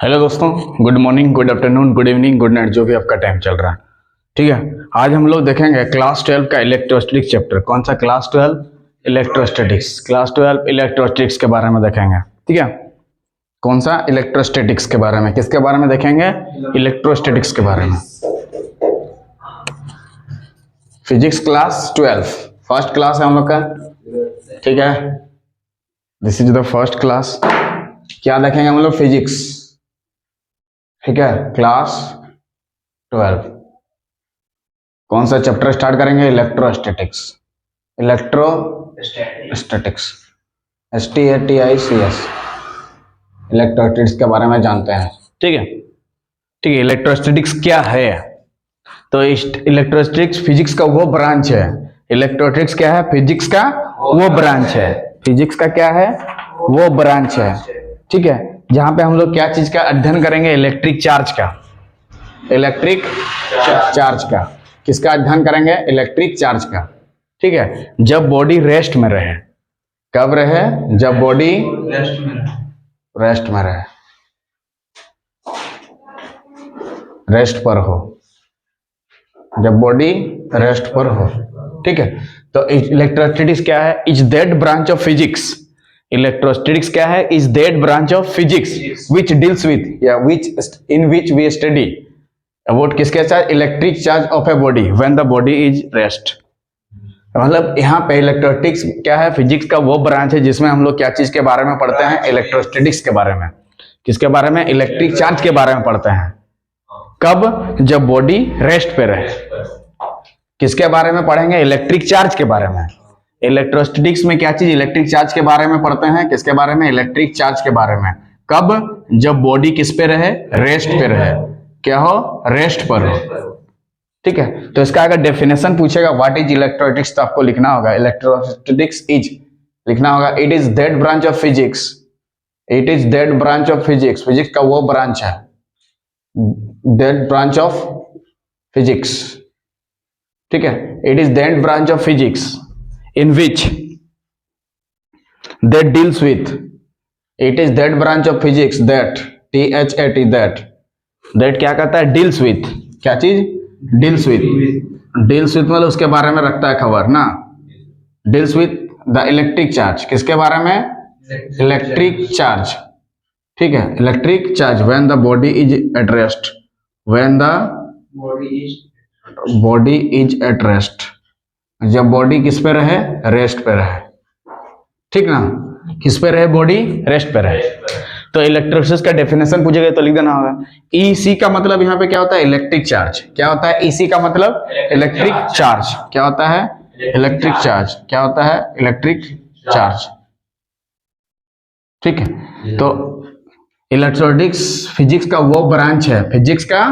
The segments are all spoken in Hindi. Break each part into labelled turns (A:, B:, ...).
A: हेलो दोस्तों, good morning, good afternoon, good evening, good night, जो भी आपका टाइम चल रहा है। ठीक है, आज हम लोग देखेंगे क्लास 12 का इलेक्ट्रोस्टैटिक्स चैप्टर। कौन सा? Class 12 electrostatics. क्लास 12 इलेक्ट्रोस्टैटिक्स के बारे में देखेंगे। ठीक है, कौन सा? इलेक्ट्रोस्टैटिक्स के बारे में। किसके बारे में देखेंगे? इलेक्ट्रोस्टैटिक्स के बारे में। फिजिक्स क्लास 12 फर्स्ट क्लास है हम लोग का। ठीक है, this is the first class. क्या देखेंगे हम लोग? फिजिक्स। ठीक है, क्लास 12 कौन सा चैप्टर स्टार्ट करेंगे? इलेक्ट्रोस्टैटिक्स। इलेक्ट्रोस्टैटिक्स, STATICS, इलेक्ट्रोस्टैटिक्स के बारे में जानते हैं। ठीक है, ठीक है। इलेक्ट्रोस्टैटिक्स क्या है? तो इलेक्ट्रोस्टैटिक्स फिजिक्स का वो ब्रांच है। इलेक्ट्रोस्टैटिक्स क्या है? फिजिक्स का वो ब्रांच है। फिजिक्स का क्या है? वो ब्रांच है। ठीक है, जहां पे हम लोग क्या चीज का अध्ययन करेंगे? इलेक्ट्रिक चार्ज का। इलेक्ट्रिक चार्ज का। किसका अध्ययन करेंगे? इलेक्ट्रिक चार्ज का। ठीक है, जब बॉडी रेस्ट में रहे। कब रहे? जब बॉडी रेस्ट में रहे, रेस्ट पर हो, जब बॉडी रेस्ट पर हो। ठीक है, तो इलेक्ट्रोस्टैटिक्स क्या है? Is that branch of physics. Electrostatics क्या है? Is that branch of physics which deals with या विच इन विच वी स्टडी अबाउट किसके साथ? Electric charge of a body when the body is rest. मतलब यहाँ पे इलेक्ट्रोस्टैटिक्स क्या है? फिजिक्स का वो ब्रांच है जिसमें हम लोग क्या चीज के बारे में पढ़ते हैं? इलेक्ट्रोस्टैटिक्स के बारे में। किसके बारे में? इलेक्ट्रिक चार्ज के बारे में पढ़ते हैं। कब? जब बॉडी रेस्ट पे रहे। किसके बारे में पढ़ेंगे? इलेक्ट्रिक चार्ज के बारे में। इलेक्ट्रोस्टैटिक्स में क्या चीज? इलेक्ट्रिक चार्ज के बारे में पढ़ते हैं। किसके बारे में? इलेक्ट्रिक चार्ज के बारे में। कब? जब बॉडी किस पे रहे? रेस्ट पे रहे। क्या हो? रेस्ट पर हो। ठीक है, तो इसका अगर डेफिनेशन पूछेगा व्हाट इज इलेक्ट्रोस्टैटिक्स, तो आपको लिखना होगा इलेक्ट्रोस्टैटिक्स इज, लिखना होगा it is that branch of physics. It is that branch of physics. Physics का वो ब्रांच है, दैट ब्रांच ऑफ फिजिक्स। ठीक है, it is that branch of physics in which that deals with. It is that branch of physics that, THAT, that क्या कहता है? Deals with. क्या चीज? Deals with. डील्स विथ मतलब उसके बारे में रखता है खबर ना। Deals with the electric charge. किसके बारे में? Electric charge. ठीक है, electric charge when the body is at rest. When the body is at rest, जब बॉडी किस पे रहे? रेस्ट पे रहे। ठीक ना, किस पे रहे? बॉडी रेस्ट पे रहे। तो इलेक्ट्रोस्टैटिक्स का डेफिनेशन पूछेगा तो लिख देना होगा EC का मतलब यहाँ पे क्या होता है? Electric charge. क्या होता है EC का मतलब? Electric charge. क्या होता है? Electric charge. क्या होता है? Electric charge. ठीक है, तो इलेक्ट्रोस्टैटिक्स फिजिक्स का वो ब्रांच है। फिजिक्स का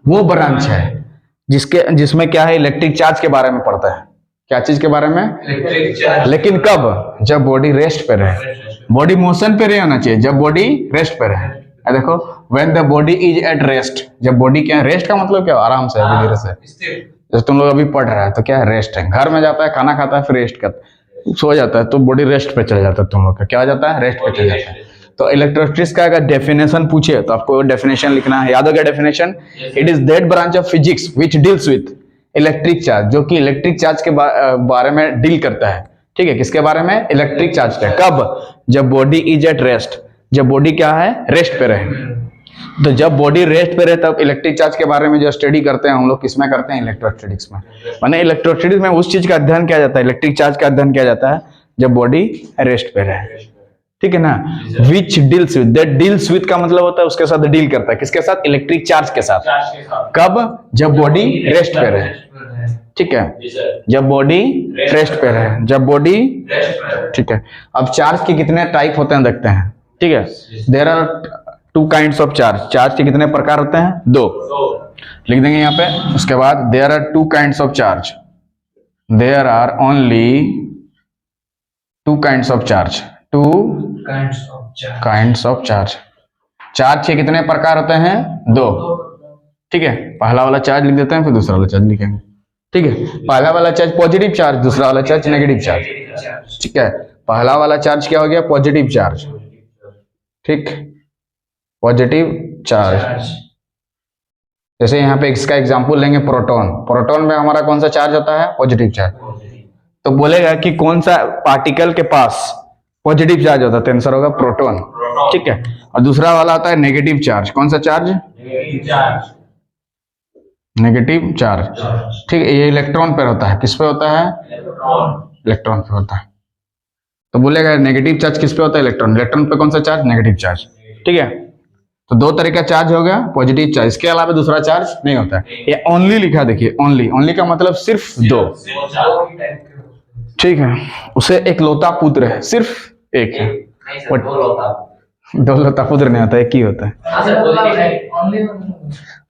A: वो ब्रांच है जिसमें क्या है? इलेक्ट्रिक चार्ज के बारे में पढ़ता है। क्या चीज के बारे में? Electric charge. लेकिन कब? जब बॉडी रेस्ट पे रहे। बॉडी मोशन पे रहे होना चाहिए, जब बॉडी रेस्ट पे रहे। देखो, when the body is at rest, जब बॉडी क्या है? रेस्ट का मतलब क्या? आराम से, धीरे से। जैसे तुम लोग अभी पढ़ रहा है तो क्या है? रेस्ट है। घर में जाता है, खाना खाता है, फिर रेस्ट करता है, सो जाता है, तो बॉडी रेस्ट पे चल जाता है। तुम लोग का क्या हो जाता है? रेस्ट पे चल जाता है। तो इलेक्ट्रोस्टैटिक्स का अगर डेफिनेशन पूछे तो आपको डेफिनेशन लिखना है। याद हो गया definition? It is that branch of physics which deals with electric charge, जो कि इलेक्ट्रिक चार्ज के बारे में डील करता है। ठीक है, किसके बारे में? इलेक्ट्रिक चार्ज का। कब? जब बॉडी इज एट रेस्ट, जब बॉडी क्या है? रेस्ट पे रहे। तो जब बॉडी रेस्ट पे रहे तब इलेक्ट्रिक चार्ज के बारे में जो स्टडी करते हैं हम लोग, किसमें करते हैं? इलेक्ट्रोस्टैटिक्स में। माने इलेक्ट्रोस्टैटिक्स में उस चीज का अध्ययन किया जाता है, इलेक्ट्रिक चार्ज का अध्ययन किया जाता है जब बॉडी रेस्ट पे रहे। ठीक है ना, which deals with, that deals with का मतलब होता है उसके साथ डील करता है। किसके साथ? इलेक्ट्रिक चार्ज के साथ। कब? जब बॉडी रेस्ट पे रहे। ठीक है, जब बॉडी रेस्ट पे रहे, जब बॉडी। ठीक है, अब चार्ज के कितने टाइप होते हैं देखते हैं। ठीक है, there are 2 kinds of charge. Charge के कितने प्रकार होते हैं? 2 लिख देंगे यहाँ पे। उसके बाद there are 2 kinds of charge. There are only 2 kinds of charge. 2 kinds of charge. Charge के कितने प्रकार होते हैं? 2। ठीक है, पहला वाला चार्ज लिख देते हैं, फिर दूसरा वाला चार्ज लिखेंगे। ठीक है, पहला वाला चार्ज पॉजिटिव चार्ज, दूसरा वाला चार्ज नेगेटिव चार्ज। ठीक है, पहला वाला चार्ज क्या हो गया? Positive charge. ठीक, पॉजिटिव चार्ज। जैसे यहाँ पे इसका एग्जांपल लेंगे प्रोटॉन। प्रोटॉन में हमारा कौन सा चार्ज होता है? Positive charge. तो बोलेगा कि कौन सा पार्टिकल के पास पॉजिटिव चार्ज होता है, तो आंसर होगा प्रोटॉन। ठीक है। और दूसरा वाला होता है नेगेटिव चार्ज। कौन सा चार्ज? Negative charge. ठीक है, ये इलेक्ट्रॉन पर होता है। किस पे होता है? इलेक्ट्रॉन पे होता है। तो बोलेगा नेगेटिव चार्ज किस पे होता है? इलेक्ट्रॉन। इलेक्ट्रॉन पे कौन सा चार्ज? Negative charge. ठीक है, तो दो तरह का चार्ज हो गया, पॉजिटिव चार्ज। इसके अलावा दूसरा चार्ज नहीं होता है। ये ओनली लिखा, देखिए ओनली। ओनली का मतलब सिर्फ दो। ठीक है, उसे एक लौता पुत्र है, सिर्फ एक है। दो लौता पुत्र नहीं होता, एक ही होता है।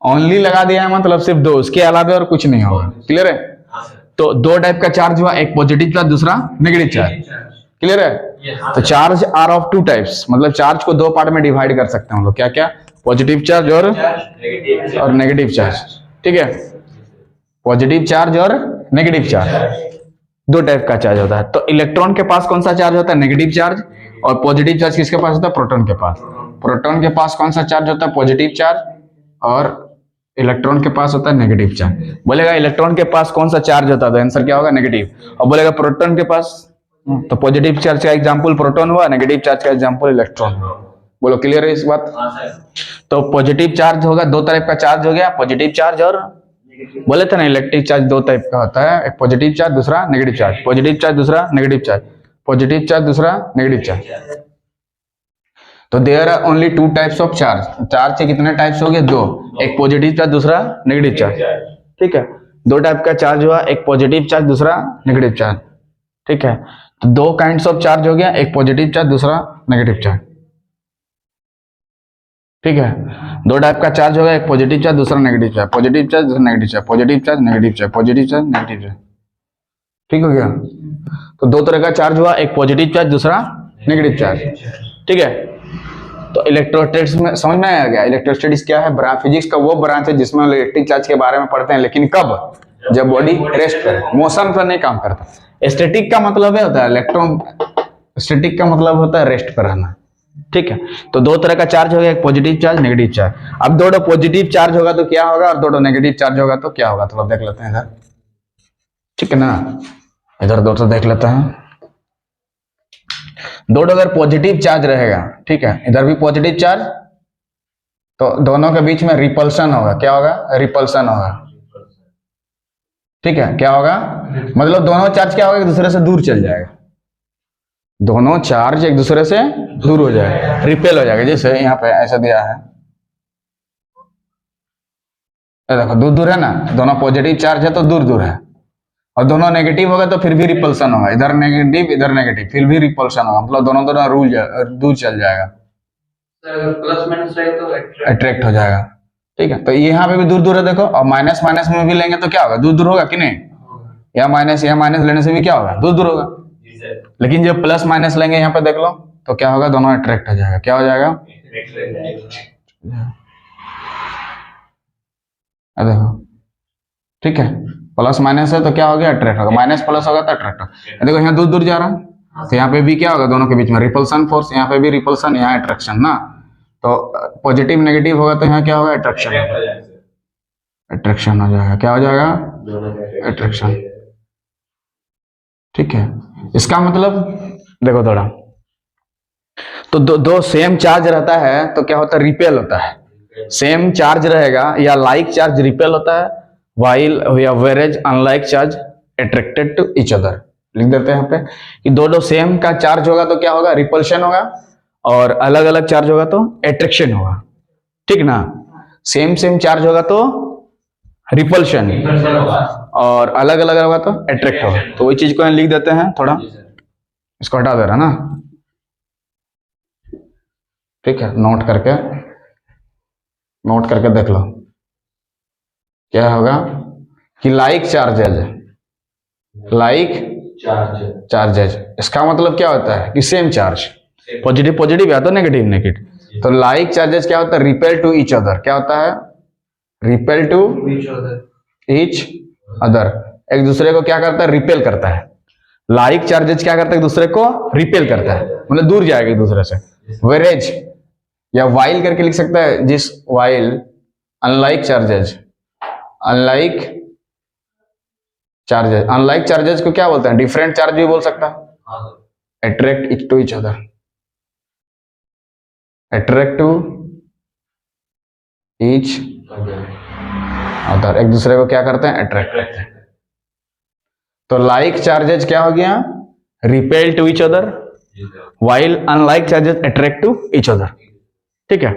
A: ओनली लगा दिया है मतलब सिर्फ दो, उसके अलावा और कुछ नहीं होगा। क्लियर है? तो दो टाइप का चार्ज हुआ, एक पॉजिटिव चार्ज, दूसरा नेगेटिव चार्ज। क्लियर है? तो charge are of two types, मतलब चार्ज को दो पार्ट में डिवाइड कर सकते हैं हम लोग। क्या क्या? पॉजिटिव चार्ज और नेगेटिव चार्ज। ठीक है, पॉजिटिव चार्ज और नेगेटिव चार्ज, दो टाइप का चार्ज होता है। तो इलेक्ट्रॉन के पास कौन सा चार्ज होता है? Negative charge. और पॉजिटिव चार्ज किसके पास होता है? प्रोटॉन के पास। प्रोटॉन के पास कौन सा चार्ज होता है? Positive charge. और इलेक्ट्रॉन के पास होता है नेगेटिव चार्ज। बोलेगा इलेक्ट्रॉन के पास कौन सा चार्ज होता है, तो आंसर क्या होगा? नेगेटिव। और बोलेगा प्रोटॉन के पास, तो पॉजिटिव चार्ज का एग्जांपल प्रोटॉन हुआ, नेगेटिव चार्ज का एग्जांपल इलेक्ट्रॉन हुआ। बोलो क्लियर है इस बात? तो पॉजिटिव चार्ज होगा, दो टाइप का चार्ज हो गया, पॉजिटिव चार्ज और, बोले थे ना इलेक्ट्रिक चार्ज दो टाइप का होता है, एक पॉजिटिव चार्ज, दूसरा नेगेटिव चार्ज। पॉजिटिव चार्ज, दूसरा नेगेटिव चार्ज। पॉजिटिव चार्ज, दूसरा नेगेटिव चार्ज। तो there are only two types of charge. Charge के कितने टाइप्स हो गए? दो, एक पॉजिटिव चार्ज, दूसरा नेगेटिव चार्ज। ठीक है, दो टाइप का चार्ज हुआ, एक पॉजिटिव चार्ज, दूसरा नेगेटिव चार्ज। ठीक है, तो दो काइंड्स ऑफ चार्ज हो गया, एक पॉजिटिव चार्ज, दूसरा नेगेटिव चार्ज। ठीक है, दो टाइप का चार्ज हो गया, एक पॉजिटिव चार्ज, दूसरा नेगेटिव चार्ज। पॉजिटिव चार्ज, दूसरा negative charge. Positive charge, negative charge. Positive charge, negative charge. ठीक हो गया? तो दो तरह का चार्ज हुआ, एक पॉजिटिव चार्ज, दूसरा नेगेटिव चार्ज। ठीक है, तो इलेक्ट्रोस्टैटिक्स में समझ में आ गया। इलेक्ट्रोस्टैटिक्स क्या है? फिजिक्स का वो ब्रांच है जिसमें इलेक्ट्रिक चार्ज के बारे में पढ़ते हैं, लेकिन कब? जब बॉडी रेस्ट करे, मोशन पर नहीं काम करता। स्टैटिक का मतलब होता है इलेक्ट्रॉन, स्टैटिक का मतलब होता है रेस्ट पर रहना। ठीक है, तो दो तरह का चार्ज हो गया, एक पॉजिटिव चार्ज, नेगेटिव चार्ज। अब दो पॉजिटिव चार्ज होगा तो क्या होगा, और दो नेगेटिव चार्ज होगा तो क्या होगा, थोड़ा देख लेते हैं इधर। ठीक है ना, इधर दो तो देख लेते हैं। दो अगर पॉजिटिव चार्ज रहेगा, ठीक है, इधर भी पॉजिटिव चार्ज, तो दोनों के बीच में रिपल्सन होगा। क्या होगा? रिपल्सन होगा। ठीक है, क्या होगा? मतलब दोनों चार्ज क्या होगा? एक दूसरे से दूर चल जाएगा। दोनों चार्ज एक दूसरे से दूर हो जाएगा, रिपेल हो जाएगा। जैसे यहाँ पे ऐसा दिया है, देखो दूर दूर है ना, दोनों पॉजिटिव चार्ज है तो दूर दूर है। और दोनों नेगेटिव होगा तो फिर भी रिपल्सन होगा, इधर नेगेटिव इधर नेगेटिव, फिर भी रिपल्सन होगा, मतलब दोनों दोनों दूर चल जाएगा। प्लस माइनस रहे तो अट्रैक्ट हो जाएगा। ठीक है, तो यहाँ पे भी दूर दूर है देखो, और माइनस माइनस में भी लेंगे तो क्या होगा? दूर दूर होगा कि नहीं? या माइनस लेने से भी क्या होगा? दूर दूर होगा। लेकिन जब प्लस माइनस लेंगे यहाँ पे देख लो तो क्या होगा? दोनों अट्रैक्ट हो जाएगा। क्या हो जाएगा? देखो, ठीक है, प्लस माइनस है तो क्या हो गया? अट्रैक्ट होगा। माइनस प्लस होगा तो अट्रैक्ट होगा। देखो यहाँ दूर दूर जा रहा है, तो यहाँ पे भी क्या होगा? दोनों के बीच में रिपल्सन फोर्स, यहाँ पे भी रिपल्सन, यहाँ अट्रैक्शन ना। तो पॉजिटिव नेगेटिव होगा तो यहाँ क्या होगा? अट्रैक्शन। अट्रैक्शन हो जाएगा। क्या हो जाएगा? अट्रैक्शन। ठीक है, इसका मतलब देखो थोड़ा, तो दो सेम चार्ज रहता है तो क्या होता है? रिपेल होता है। सेम चार्ज रहेगा या लाइक चार्ज रिपेल होता है, वाइल या whereas unlike charge attracted to each other. लिख देते हैं यहाँ पे कि दो सेम का चार्ज होगा तो क्या होगा? रिपल्शन होगा, और अलग अलग चार्ज होगा तो अट्रैक्शन होगा। ठीक ना, सेम चार्ज होगा तो रिपल्शन, और अलग अलग होगा तो अट्रैक्ट होगा। तो वही चीज को लिख देते हैं, थोड़ा इसको हटा दे रहा ना। ठीक है, नोट करके देख लो क्या होगा कि लाइक चार्जेज, इसका मतलब क्या होता है कि सेम चार्ज, पॉजिटिव पॉजिटिव या तो नेगेटिव नेगेटिव। तो लाइक चार्जेस क्या होता है? Repel to each other. क्या होता है? रिपेल टू ईच अदर, एक दूसरे को क्या करता है? रिपेल करता है। लाइक चार्जेस क्या करता है? एक दूसरे को रिपेल करता है, मतलब दूर जाएगा एक दूसरे से। वेरेज या वाइल करके लिख सकता है, जिस while unlike charges, unlike charges को क्या बोलते हैं? डिफरेंट चार्ज भी बोल सकता है। Attract to each other, attract to each other, एक दूसरे को क्या करते हैं? अट्रैक्ट करते हैं। तो लाइक चार्जेस क्या हो गया? Repel to each other, while unlike charges attract to each other. ठीक है,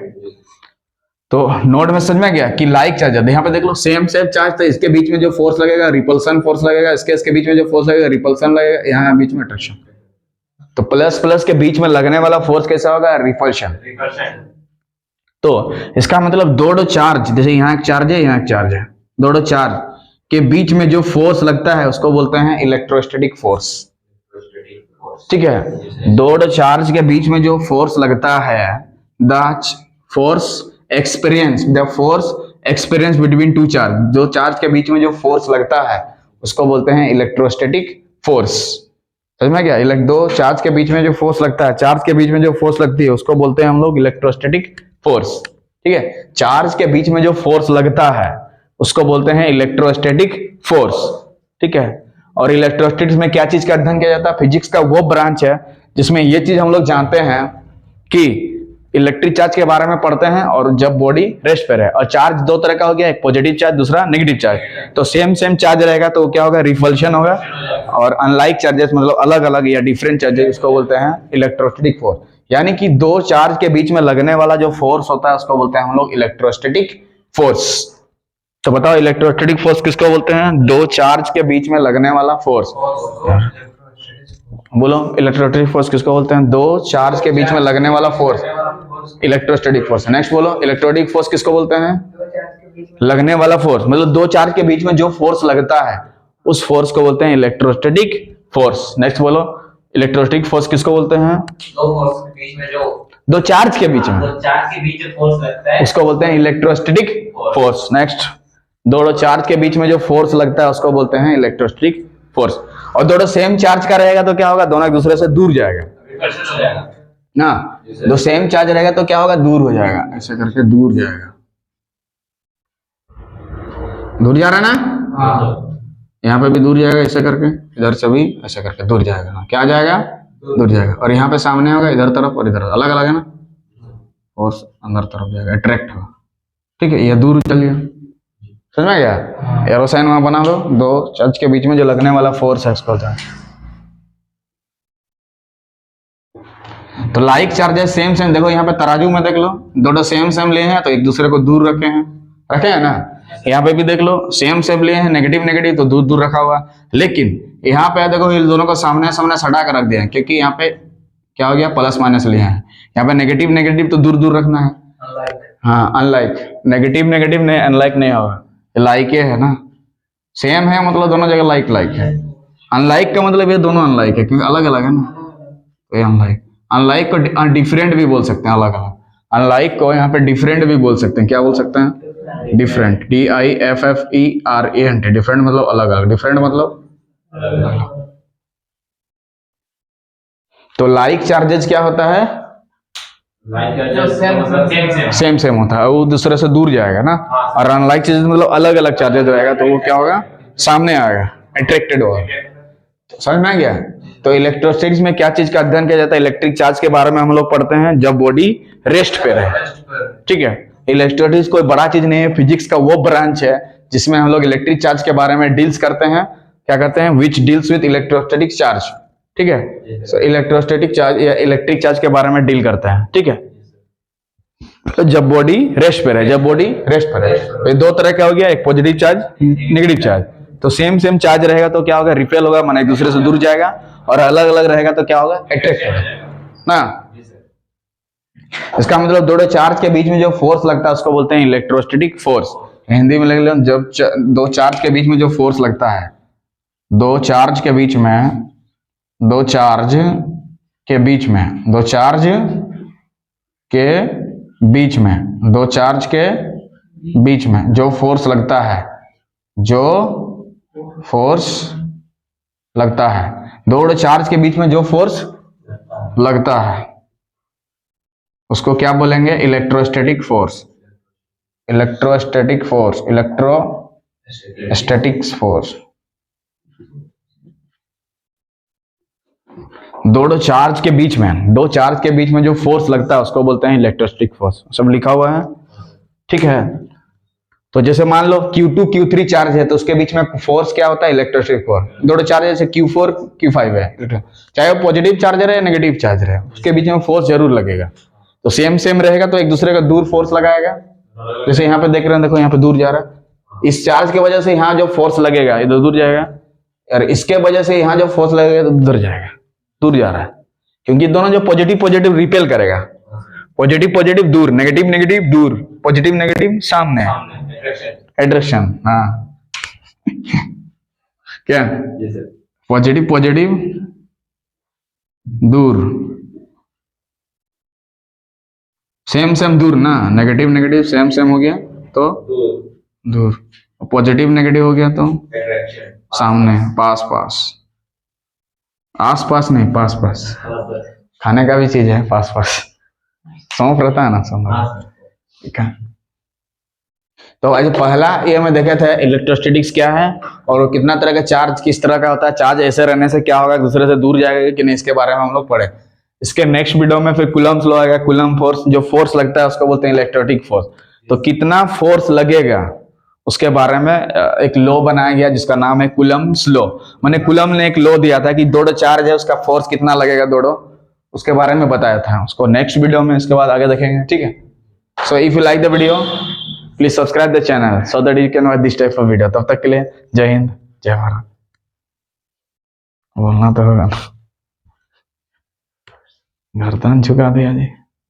A: तो नोट में समझ में गया कि लाइक चार्ज, यहाँ पे देख लो सेम चार्ज, तो इसके बीच में जो फोर्स लगेगा रिपल्सन फोर्स लगेगा, इसके बीच में जो फोर्स लगेगा रिपल्सन लगेगा, यहाँ बीच में अट्रैक्शन। तो प्लस प्लस के बीच में लगने वाला फोर्स कैसा होगा? रिपल्शन। तो इसका मतलब दो चार्ज, जैसे यहाँ एक चार्ज है, यहाँ एक चार्ज है, दो चार्ज के बीच में जो फोर्स लगता है उसको बोलते हैं इलेक्ट्रोस्टैटिक फोर्स। ठीक है, दो चार्ज के बीच में जो फोर्स लगता है, the force experience between two charge, जो चार्ज के बीच में जो फोर्स लगता है उसको बोलते हैं इलेक्ट्रोस्टैटिक फोर्स। समझ में क्या? दो चार्ज के बीच में जो फोर्स लगता है, चार्ज के बीच में जो फोर्स लगती है उसको बोलते हैं हम लोग इलेक्ट्रोस्टैटिक फोर्स। ठीक है, चार्ज के बीच में जो फोर्स लगता है उसको बोलते हैं इलेक्ट्रोस्टैटिक फोर्स। ठीक है, और इलेक्ट्रोस्टैटिक्स में क्या चीज का अध्ययन किया जाता है? फिजिक्स का वो ब्रांच है जिसमें ये चीज हम लोग जानते हैं कि इलेक्ट्रिक चार्ज के बारे में पढ़ते हैं, और जब बॉडी रेस्ट पर है, और चार्ज दो तरह का हो गया, एक पॉजिटिव चार्ज, दूसरा नेगेटिव चार्ज। तो सेम चार्ज रहेगा तो क्या होगा? रिपल्शन होगा। और अनलाइक चार्जेस मतलब अलग अलग या डिफरेंट चार्जेस, उसको बोलते हैं इलेक्ट्रोस्टैटिक फोर्स। यानी कि दो चार्ज के बीच में लगने वाला जो फोर्स होता है उसको बोलते हैं हम लोग इलेक्ट्रोस्टैटिक फोर्स। तो बताओ इलेक्ट्रोस्टैटिक फोर्स किसको बोलते हैं? दो चार्ज के बीच में लगने वाला फोर्स। बोलो इलेक्ट्रोस्टैटिक फोर्स किसको बोलते हैं? दो चार्ज के बीच में लगने वाला फोर्स इलेक्ट्रोस्टैटिक फोर्स। नेक्स्ट बोलो इलेक्ट्रोस्टैटिक फोर्स किसको बोलते हैं? लगने वाला फोर्स, मतलब दो चार्ज के बीच में जो फोर्स लगता है उस फोर्स को बोलते हैं इलेक्ट्रोस्टैटिक फोर्स। नेक्स्ट बोलो इलेक्ट्रोस्टैटिक फोर्स किसको बोलते हैं? दो चार्ज के बीच में फोर्स लगता है उसको बोलते हैं इलेक्ट्रोस्टैटिक फोर्स। नेक्स्ट, दो चार्ज के बीच में जो फोर्स लगता है उसको बोलते हैं इलेक्ट्रोस्टैटिक फोर्स। और दोनों सेम चार्ज का रहेगा तो क्या होगा? दोनों एक दूसरे से दूर जाएगा ना। दो सेम चार्ज रहेगा तो क्या होगा? दूर हो जाएगा, ऐसे करके दूर जाएगा। दूर जा रहा है ना? यहाँ पे भी दूर जाएगा ऐसे करके, इधर से भी ऐसे करके दूर जाएगा। क्या जाएगा? दूर जाएगा। और यहाँ पे सामने होगा इधर तरफ और इधर अलग अलग है ना, फोर्स अंदर तरफ जाएगा, अट्रैक्ट होगा। ठीक है, ये दूर चल गया। समझ में गया? एरो साइन वहां बना दो, दो चार्ज के बीच में जो लगने वाला फोर्स है उसको होता है। तो लाइक चार्जेस सेम देखो यहाँ पे तराजू में देख लो, दोनों सेम लिए हैं तो एक दूसरे को दूर रखे हैं ना। यहाँ पे भी देख लो सेम लिए हैं, नेगेटिव तो दूर दूर रखा हुआ। लेकिन यहाँ पे देखो इन दोनों को सामने सटा कर रख दिया है, क्योंकि यहाँ पे क्या हो गया? प्लस माइनस लिए हैं। यहाँ पे नेगेटिव तो दूर दूर रखना है। हाँ, अनलाइक नेगेटिव नहीं, अनलाइक नहीं होगा, लाइक है ना। सेम है मतलब दोनों जगह लाइक है। अनलाइक का मतलब ये दोनों अनलाइक है क्योंकि अलग अलग है ना, तो ये अनलाइक को डिफरेंट भी बोल सकते हैं, अलग अलग। अनलाइक को यहाँ पे डिफरेंट भी बोल सकते हैं। क्या बोल सकते हैं? Different, DIFFERENT। डिफरेंट मतलब अलग अलग, डिफरेंट मतलब तो लाइक चार्जेस क्या होता है? सेम होता है, वो दूसरे से दूर जाएगा ना। और अनलाइक चार्जेस मतलब अलग अलग चार्जेस रहेगा तो वो क्या होगा? सामने आएगा, अट्रैक्टेड होगा। समझ में आ गया? तो इलेक्ट्रोस्टैटिक्स में क्या चीज का अध्ययन किया जाता है? इलेक्ट्रिक चार्ज के बारे में हम लोग पढ़ते हैं जब बॉडी रेस्ट पे रहे। ठीक है, इलेक्ट्रोस्टैटिक्स कोई बड़ा चीज नहीं है, फिजिक्स का वो ब्रांच है जिसमें हम लोग इलेक्ट्रिक चार्ज के बारे में डील्स करते हैं। क्या करते हैं? Which deals with electrostatic charge. ठीक है, तो इलेक्ट्रोस्टैटिक चार्ज या इलेक्ट्रिक चार्ज के बारे में डील करते हैं। ठीक है, तो जब बॉडी रेस्ट पे रहे, तो दो तरह का हो गया, एक पॉजिटिव चार्ज, नेगेटिव चार्ज। तो सेम चार्ज रहेगा तो क्या होगा? रिपेल होगा, माने एक दूसरे से दूर जाएगा। और अलग अलग रहेगा तो क्या होगा? अट्रैक्ट होगा ना। इसका मतलब दो चार्ज के बीच में जो फोर्स लगता है उसको बोलते हैं इलेक्ट्रोस्टैटिक फोर्स। हिंदी में लिख लो, जब दो चार्ज के बीच में जो फोर्स लगता है, दो चार्ज के बीच में जो फोर्स लगता है, दो चार्ज के बीच में जो फोर्स लगता है उसको क्या बोलेंगे? Electrostatic force. Electrostatic force, electrostatics force. दो चार्ज के बीच में, दो चार्ज के बीच में जो फोर्स लगता है उसको बोलते हैं इलेक्ट्रोस्टैटिक फोर्स। सब लिखा हुआ है, ठीक है। तो जैसे मान लो Q2 Q3 चार्ज है तो उसके बीच में फोर्स क्या होता है? Electrostatic force. दो चार्ज जैसे Q4 Q5 है, चाहे वो पॉजिटिव चार्जर है या नेगेटिव चार्जर है, उसके बीच में फोर्स जरूर लगेगा। तो सेम सेम रहेगा तो एक दूसरे का दूर फोर्स लगाएगा। जैसे यहाँ पे देख रहे हैं, देखो यहाँ पे दूर जा रहा है, इस चार्ज की वजह से यहाँ जो फोर्स लगेगा इधर दूर जाएगा, और इसके वजह से यहाँ जो फोर्स लगेगा तो उधर जाएगा, दूर जा रहा है। क्योंकि दोनों जो पॉजिटिव पॉजिटिव रिपेल करेगा, पॉजिटिव पॉजिटिव दूर, नेगेटिव नेगेटिव दूर, पॉजिटिव नेगेटिव सामने, एट्रैक्शन। हाँ क्या? पॉजिटिव पॉजिटिव दूर, सेम सेम दूर ना, नेगेटिव नेगेटिव सेम सेम हो गया तो दूर, पॉजिटिव नेगेटिव हो गया तो सामने, पास पास, आस पास नहीं, पास पास। खाने का भी चीज है पास पास, सौंफ रहता है ना, सौंफ, ठीक है। तो आज पहला ये में देखे थे इलेक्ट्रोस्टैटिक्स क्या है और कितना तरह का चार्ज किस तरह का होता है, चार्ज ऐसे रहने से क्या होगा, एक दूसरे से दूर जाएगा कि नहीं, इसके बारे में हम लोग पढ़े। इसके नेक्स्ट वीडियो में फिर कूलम्ब्स लॉ आएगा, कूलम्ब फोर्स, जो फोर्स लगता है उसको बोलते हैं इलेक्ट्रोस्टैटिक फोर्स। तो कितना फोर्स लगेगा उसके बारे में एक लॉ बनाया गया जिसका नाम है कूलम्ब्स लॉ। मैंने कूलम्ब ने एक लॉ दिया था कि दो चार्ज है उसका फोर्स कितना लगेगा दोनों, उसके बारे में बताया था। उसको नेक्स्ट वीडियो में इसके बाद आगे देखेंगे, ठीक है। So if you like the video please subscribe the channel so that you can watch this type of video। तब तक के लिए जय हिंद, जय भारत। बोलना तो होगा ना, गर्दन झुका दिया जी।